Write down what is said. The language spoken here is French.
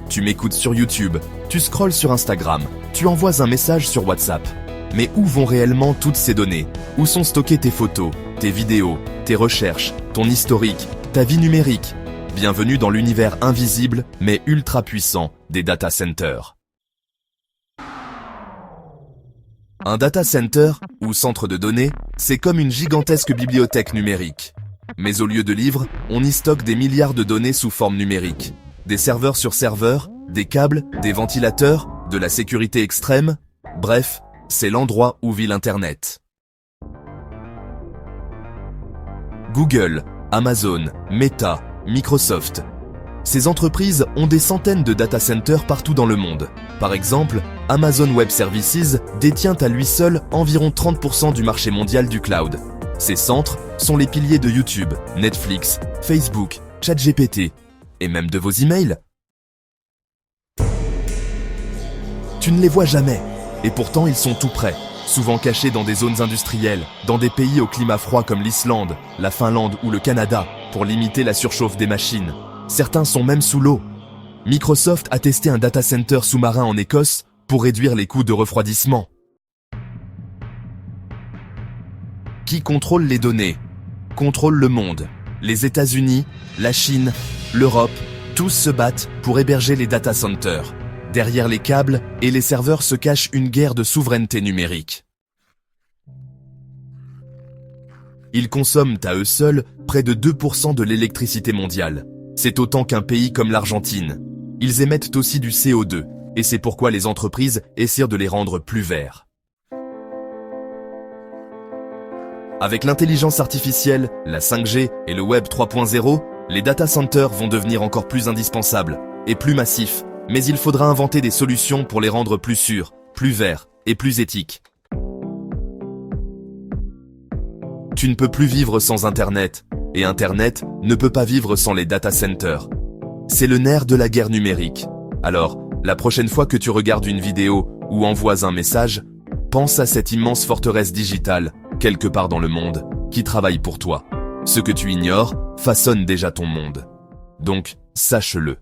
Tu m'écoutes sur YouTube, tu scrolles sur Instagram, tu envoies un message sur WhatsApp. Mais où vont réellement toutes ces données? Où sont stockées tes photos, tes vidéos, tes recherches, ton historique, ta vie numérique? Bienvenue dans l'univers invisible mais ultra puissant des data centers. Un data center, ou centre de données, c'est comme une gigantesque bibliothèque numérique. Mais au lieu de livres, on y stocke des milliards de données sous forme numérique. Des serveurs sur serveurs, des câbles, des ventilateurs, de la sécurité extrême, bref, c'est l'endroit où vit l'Internet. Google, Amazon, Meta, Microsoft. Ces entreprises ont des centaines de data centers partout dans le monde. Par exemple, Amazon Web Services détient à lui seul environ 30% du marché mondial du cloud. Ces centres sont les piliers de YouTube, Netflix, Facebook, ChatGPT et même de vos emails. Tu ne les vois jamais, et pourtant ils sont tout près, souvent cachés dans des zones industrielles, dans des pays au climat froid comme l'Islande, la Finlande ou le Canada, pour limiter la surchauffe des machines. Certains sont même sous l'eau. Microsoft a testé un data center sous-marin en Écosse pour réduire les coûts de refroidissement. Qui contrôle les données? Contrôle le monde. Les États-Unis, la Chine, l'Europe, tous se battent pour héberger les data centers. Derrière les câbles et les serveurs se cache une guerre de souveraineté numérique. Ils consomment à eux seuls près de 2% de l'électricité mondiale. C'est autant qu'un pays comme l'Argentine. Ils émettent aussi du CO2, et c'est pourquoi les entreprises essaient de les rendre plus verts. Avec l'intelligence artificielle, la 5G et le Web 3.0, les data centers vont devenir encore plus indispensables et plus massifs, mais il faudra inventer des solutions pour les rendre plus sûrs, plus verts et plus éthiques. Tu ne peux plus vivre sans Internet, et Internet ne peut pas vivre sans les data centers. C'est le nerf de la guerre numérique. Alors, la prochaine fois que tu regardes une vidéo ou envoies un message, pense à cette immense forteresse digitale, quelque part dans le monde, qui travaille pour toi. Ce que tu ignores façonne déjà ton monde. Donc, sache-le.